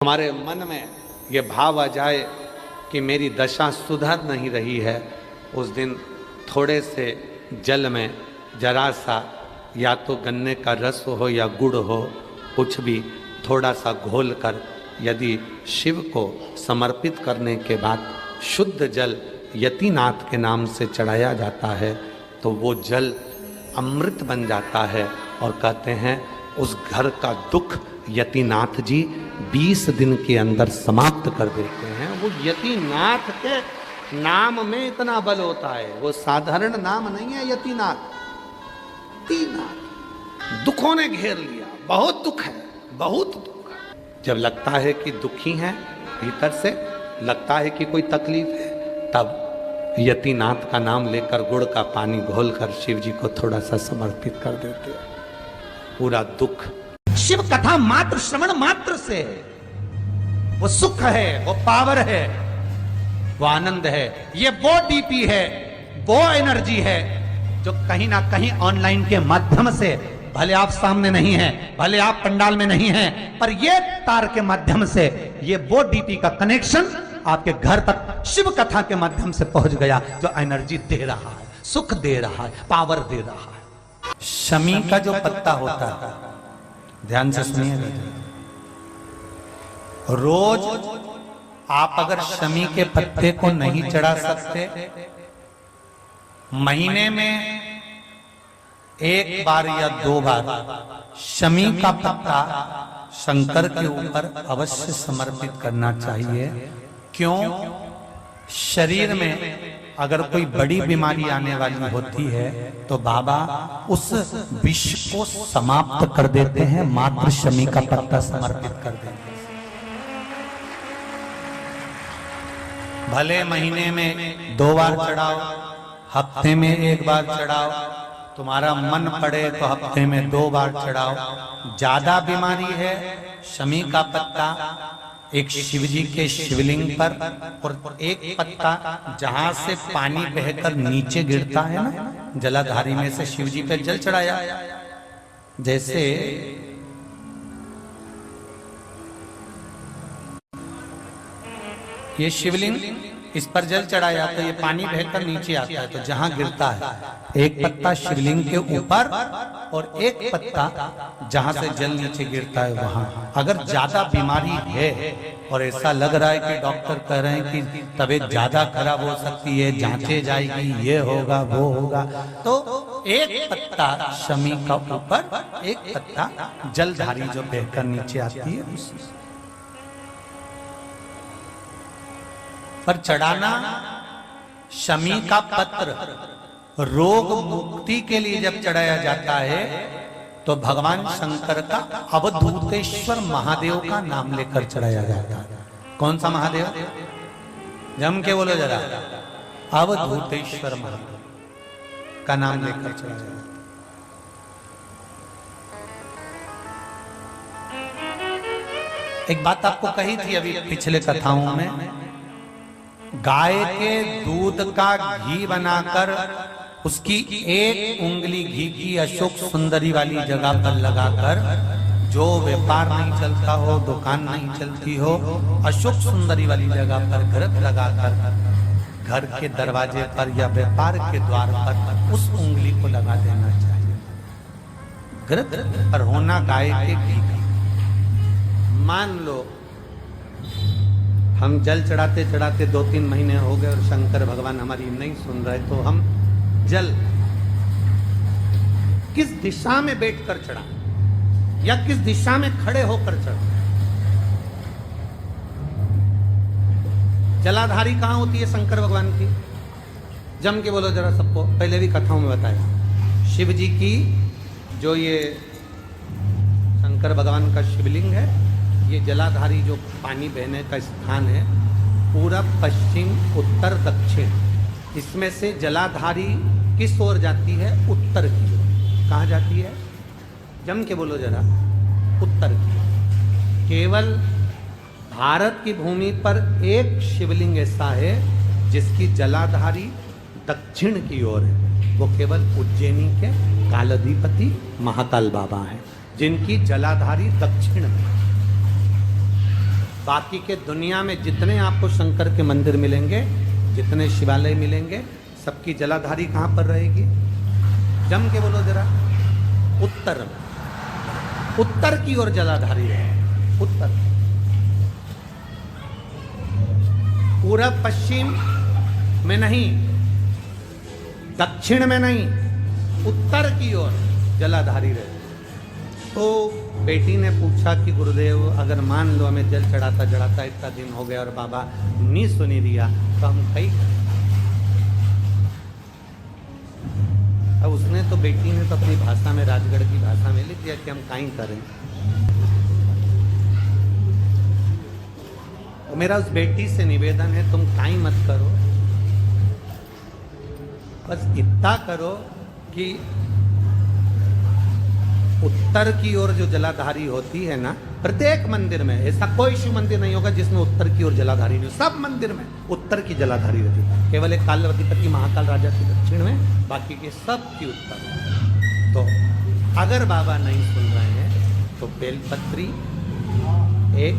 हमारे मन में ये भाव आ जाए कि मेरी दशा सुधर नहीं रही है, उस दिन थोड़े से जल में जरा सा या तो गन्ने का रस हो या गुड़ हो, कुछ भी थोड़ा सा घोल कर यदि शिव को समर्पित करने के बाद शुद्ध जल यतिनाथ के नाम से चढ़ाया जाता है तो वो जल अमृत बन जाता है। और कहते हैं उस घर का दुख यतिनाथ जी 20 दिन के अंदर समाप्त कर देते हैं। वो यतिनाथ के नाम में इतना बल होता है, वो साधारण नाम नहीं है यतिनाथ। यतिनाथ दुखों ने घेर लिया, बहुत दुख है, बहुत दुख। जब लगता है कि दुखी हैं भीतर से, लगता है कि कोई तकलीफ है, तब यतिनाथ का नाम लेकर गुड़ का पानी घोलकर शिव जी को थोड़ा सा समर्पित कर देते हैं। पूरा दुख शिव कथा मात्र श्रवण मात्र से है, वो सुख है, वो पावर है, वो आनंद है। ये वो डीपी है, वो एनर्जी है जो कहीं ना कहीं ऑनलाइन के माध्यम से, भले आप सामने नहीं हैं, भले आप पंडाल में नहीं हैं, पर ये तार के माध्यम से ये वो डीपी का कनेक्शन आपके घर तक शिव कथा के माध्यम से पहुंच गया, जो एनर्जी दे रहा है, सुख दे रहा है, पावर दे रहा है। शमी का जो पत्ता होता है, ध्यान से सुनिएगा, रोज आप अगर शमी के पत्ते को नहीं चढ़ा सकते, महीने में 1 बार या 2 बार शमी का पत्ता शंकर के ऊपर अवश्य समर्पित करना चाहिए। क्यों? शरीर में अगर कोई बड़ी बीमारी आने वाली होती है तो बाबा उस विष को समाप्त कर देते हैं, मात्र शमी का पत्ता समर्पित कर देते हैं। भले महीने में 2 बार चढ़ाओ, हफ्ते में 1 बार चढ़ाओ, तुम्हारा मन पड़े तो हफ्ते में 2 बार चढ़ाओ। ज्यादा बीमारी है, शमी का पत्ता एक शिव जी के शिवलिंग पर, और एक पत्ता जहां से पानी बहकर नीचे गिरता है ना, जलाधारी में से शिव जी पे जल चढ़ाया। जैसे ये शिवलिंग, इस पर जल चढ़ाया तो ये पानी बहकर नीचे आता है, तो जहां गिरता है एक पत्ता शिवलिंग के ऊपर और एक पत्ता जहां से जल नीचे गिरता है वहां। अगर ज्यादा बीमारी है और ऐसा लग रहा है कि डॉक्टर कह रहे हैं कि तबीयत ज्यादा खराब हो सकती है, जांचे जाएगी, ये होगा वो होगा, तो एक पत्ता शमी का ऊपर, एक पत्ता जलधारी जो बहकर नीचे आती है पर चढ़ाना। शमी का पत्र रोग मुक्ति के लिए जब चढ़ाया जाता है तो भगवान शंकर का अवधूतेश्वर महादेव का नाम लेकर चढ़ाया जाता है। कौन सा महादेव? जम के बोलो जरा, अवधूतेश्वर महादेव का नाम लेकर चढ़ाया जाता है। एक बात आपको कही थी अभी पिछले कथाओं में, गाय के दूध का घी बनाकर उसकी 1 उंगली घी की अशोक सुंदरी वाली जगह पर लगाकर, जो व्यापार नहीं चलता हो, दुकान नहीं चलती हो, अशोक सुंदरी वाली जगह पर घृत लगाकर घर के दरवाजे पर या व्यापार के द्वार पर उस उंगली को लगा देना चाहिए। घृत पर होना गाय के घी का। मान लो हम जल चढ़ाते चढ़ाते 2-3 महीने हो गए और शंकर भगवान हमारी नहीं सुन रहे, तो हम जल किस दिशा में बैठकर चढ़ा या किस दिशा में खड़े होकर चढ़ा? जलाधारी कहां होती है शंकर भगवान की? जम के बोलो जरा सबको, पहले भी कथाओं में बताया। शिव जी की जो ये शंकर भगवान का शिवलिंग है, ये जलाधारी जो पानी बहने का स्थान है, पूरब पश्चिम उत्तर दक्षिण, इसमें से जलाधारी किस ओर जाती है? उत्तर की ओर। कहाँ जाती है? जम के बोलो जरा, उत्तर की। केवल भारत की भूमि पर एक शिवलिंग ऐसा है जिसकी जलाधारी दक्षिण की ओर है, वो केवल उज्जैनी के कालाधिपति महाकाल बाबा हैं, जिनकी जलाधारी दक्षिण में। बाकी के दुनिया में जितने आपको शंकर के मंदिर मिलेंगे, जितने शिवालय मिलेंगे, सबकी जलाधारी कहाँ पर रहेगी? जम के बोलो जरा। उत्तर में, उत्तर की ओर जलाधारी है। उत्तर, पूरब पश्चिम में नहीं, दक्षिण में नहीं, उत्तर की ओर जलाधारी रहे। तो बेटी ने पूछा कि गुरुदेव अगर मान लो हमें जल चढ़ाता चढ़ाता इतना दिन हो गया और बाबा नहीं सुनी दिया तो हम कई करें? अब उसने तो, बेटी ने तो अपनी भाषा में, राजगढ़ की भाषा में लिख दिया कि हम काई करें। और मेरा उस बेटी से निवेदन है, तुम काई मत करो, बस इतना करो कि उत्तर की ओर जो जलाधारी होती है ना, प्रत्येक मंदिर में, ऐसा कोई शिव मंदिर नहीं होगा जिसमें उत्तर की ओर जलाधारी नहीं हो। सब मंदिर में उत्तर की जलाधारी रहती है। केवल एक कालवतीपति महाकाल राजा की दक्षिण में, बाकी के सब की उत्तर में। तो अगर बाबा नहीं सुन रहे हैं तो बेलपत्री एक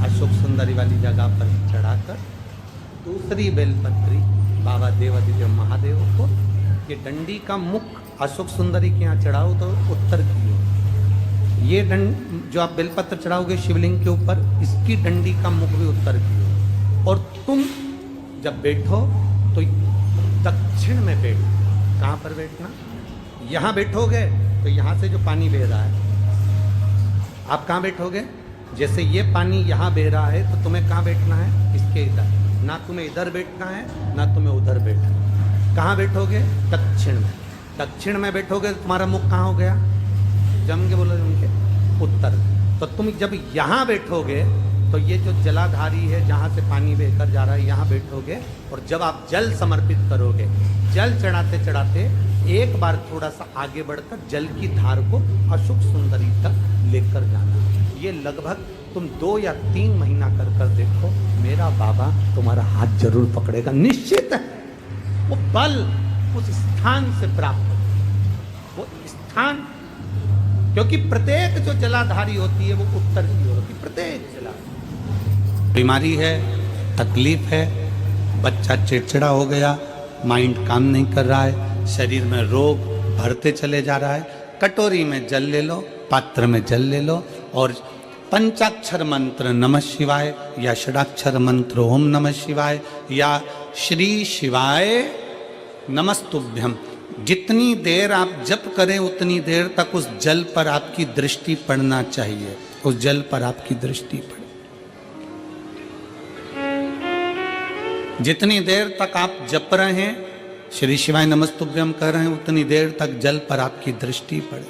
अशोक सुंदरी वाली जगह पर चढ़ाकर, दूसरी बेलपत्री बाबा देवादिदेव महादेव को, ये डंडी का मुख अशोक सुंदरी के यहाँ चढ़ाओ तो उत्तर की ओर। ये जो आप बेलपत्र चढ़ाओगे शिवलिंग के ऊपर, इसकी डंडी का मुख भी उत्तर की ओर। और तुम जब बैठो तो दक्षिण में बैठो। कहाँ पर बैठना? यहाँ बैठोगे तो यहाँ से जो पानी बह रहा है, आप कहाँ बैठोगे? जैसे ये पानी यहाँ बह रहा है तो तुम्हें कहाँ बैठना है? इसके इधर। ना तुम्हें इधर बैठना है ना तुम्हें उधर बैठना है। कहाँ बैठोगे? दक्षिण में। दक्षिण में बैठोगे तो तुम्हारा मुख कहाँ हो गया? जम के बोलो, जम के उत्तर। तो तुम जब यहाँ बैठोगे तो ये जो जलाधारी है जहाँ से पानी बहकर जा रहा है, यहाँ बैठोगे। और जब आप जल समर्पित करोगे, जल चढ़ाते चढ़ाते एक बार थोड़ा सा आगे बढ़कर जल की धार को अशोक सुंदरी तक लेकर जाना। ये लगभग तुम 2 या 3 महीना कर देखो, मेरा बाबा तुम्हारा हाथ जरूर पकड़ेगा, निश्चित है। वो बल उस स्थान से प्राप्त हो, वो स्थान, क्योंकि प्रत्येक जो जलाधारी होती है वो उत्तर की ओर होती है। प्रत्येक जलाधारी। बीमारी है, तकलीफ है, बच्चा चिड़चिड़ा हो गया, माइंड काम नहीं कर रहा है, शरीर में रोग भरते चले जा रहा है, कटोरी में जल ले लो, पात्र में जल ले लो और पंचाक्षर मंत्र नमः शिवाय या षडाक्षर मंत्र ओम नमः शिवाय या श्री शिवाय नमस्तुभ्यम, जितनी देर आप जप करें उतनी देर तक उस जल पर आपकी दृष्टि पड़ना चाहिए। उस जल पर आपकी दृष्टि पड़े। जितनी देर तक आप जप रहे हैं, श्री शिवाय नमस्तुभ्यम कर रहे हैं, उतनी देर तक जल पर आपकी दृष्टि पड़े।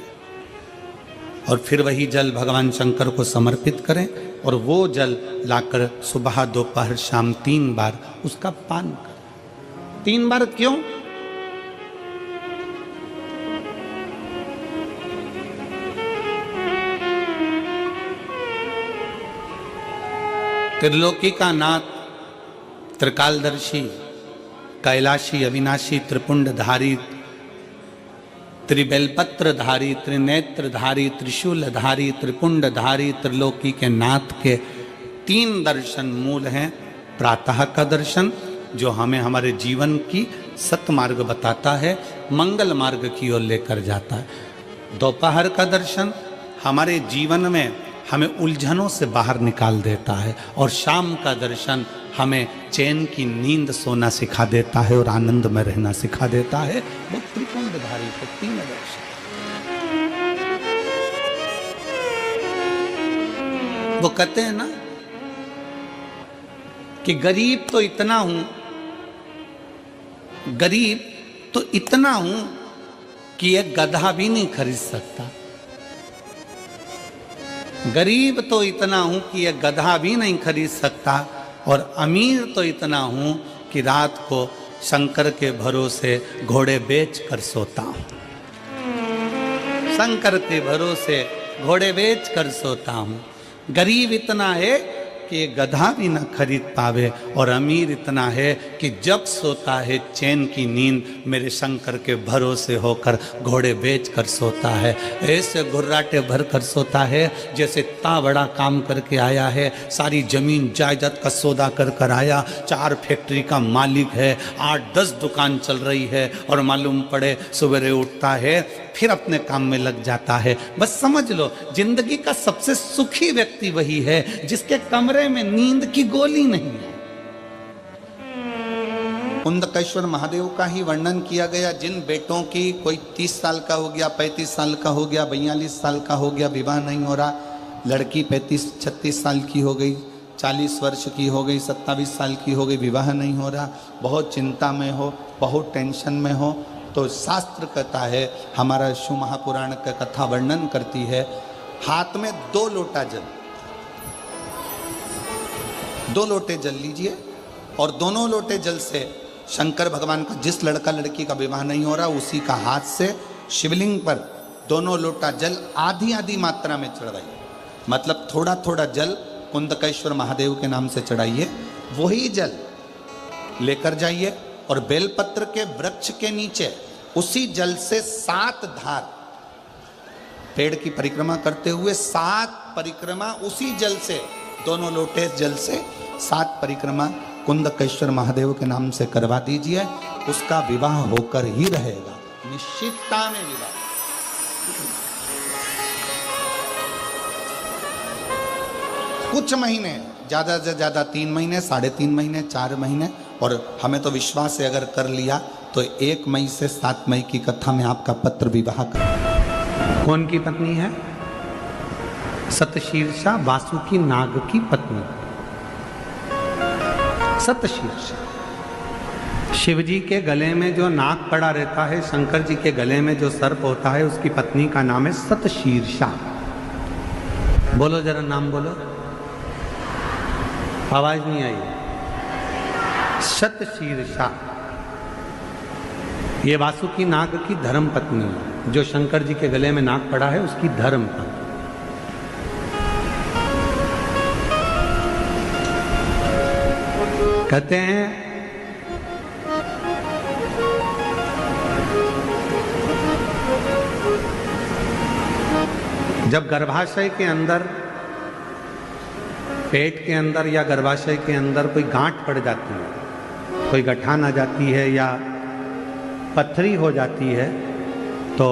और फिर वही जल भगवान शंकर को समर्पित करें और वो जल लाकर सुबह दोपहर शाम 3 बार उसका पान करें। 3 बार क्यों? त्रिलोकी का नाथ, त्रिकालदर्शी, कैलाशी, अविनाशी, त्रिपुंडधारी, त्रिबेलपत्रधारी, त्रिनेत्रधारी, त्रिशूलधारी, त्रिपुंडधारी, त्रिलोकी के नाथ के 3 दर्शन मूल हैं। प्रातः का दर्शन जो हमें हमारे जीवन की सतमार्ग बताता है, मंगल मार्ग की ओर लेकर जाता है। दोपहर का दर्शन हमारे जीवन में हमें उलझनों से बाहर निकाल देता है। और शाम का दर्शन हमें चैन की नींद सोना सिखा देता है और आनंद में रहना सिखा देता है। वो त्रिपुंडधारी के 3 दर्शन। वो कहते हैं ना कि गरीब तो इतना हूं, गरीब तो इतना हूं कि एक गधा भी नहीं खरीद सकता। गरीब तो इतना हूं कि एक गधा भी नहीं खरीद सकता। और अमीर तो इतना हूं कि रात को शंकर के भरोसे घोड़े बेच कर सोता हूं। शंकर के भरोसे घोड़े बेच कर सोता हूं। गरीब इतना है कि गधा भी न खरीद पावे, और अमीर इतना है कि जब सोता है चैन की नींद मेरे शंकर के भरोसे होकर घोड़े बेच कर सोता है। ऐसे घुर्राटे भर कर सोता है जैसे इतना बड़ा काम करके आया है, सारी जमीन जायदाद का सौदा कर कर आया, 4 फैक्ट्री का मालिक है, 8-10 दुकान चल रही है, और मालूम पड़े सवेरे उठता है फिर अपने काम में लग जाता है। बस समझ लो जिंदगी का सबसे सुखी व्यक्ति वही है जिसके कमरे में नींद की गोली नहीं है। कुंदकेश्वर महादेव का ही वर्णन किया गया, जिन बेटों की कोई 30 साल का हो गया, 35 साल का हो गया, 42 साल का हो गया, विवाह नहीं हो रहा, लड़की 35-36 साल की हो गई, 40 वर्ष की हो गई, 27 साल की हो गई, विवाह नहीं हो रहा, बहुत चिंता में हो, बहुत टेंशन में हो, तो शास्त्र कहता है, हमारा शिव महापुराण का कथा वर्णन करती है, हाथ में 2 लोटा जल, 2 लोटे जल लीजिए, और दोनों लोटे जल से शंकर भगवान का, जिस लड़का लड़की का विवाह नहीं हो रहा उसी का हाथ से शिवलिंग पर दोनों लोटा जल आधी आधी मात्रा में चढ़ाइए। मतलब थोड़ा थोड़ा जल कुंदकेश्वर महादेव के नाम से चढ़ाइए, वही जल लेकर जाइए और बेलपत्र के वृक्ष के नीचे उसी जल से 7 धार, पेड़ की परिक्रमा करते हुए 7 परिक्रमा उसी जल से, दोनों लोटे जल से 7 परिक्रमा कुंदकेश्वर महादेव के नाम से करवा दीजिए, उसका विवाह होकर ही रहेगा, निश्चितता में विवाह। कुछ महीने, ज्यादा से ज्यादा 3 महीने, 3.5 महीने, 4 महीने, और हमें तो विश्वास है अगर कर लिया तो 1 मई से 7 मई की कथा में आपका पत्र विवाह कर। कौन की पत्नी है? सतशीर्षा, वासुकी नाग की पत्नी सतशीर्षा। शिव जी के गले में जो नाग पड़ा रहता है, शंकर जी के गले में जो सर्प होता है, उसकी पत्नी का नाम है सतशीर्षा। बोलो जरा नाम बोलो, आवाज नहीं आई। सतशीर्षा ये वासुकी नाग की धर्म पत्नी है, जो शंकर जी के गले में नाग पड़ा है उसकी धर्म पत्नी। कहते हैं जब गर्भाशय के अंदर, पेट के अंदर या गर्भाशय के अंदर कोई गांठ पड़ जाती है, कोई गठान आ जाती है या पथरी हो जाती है, तो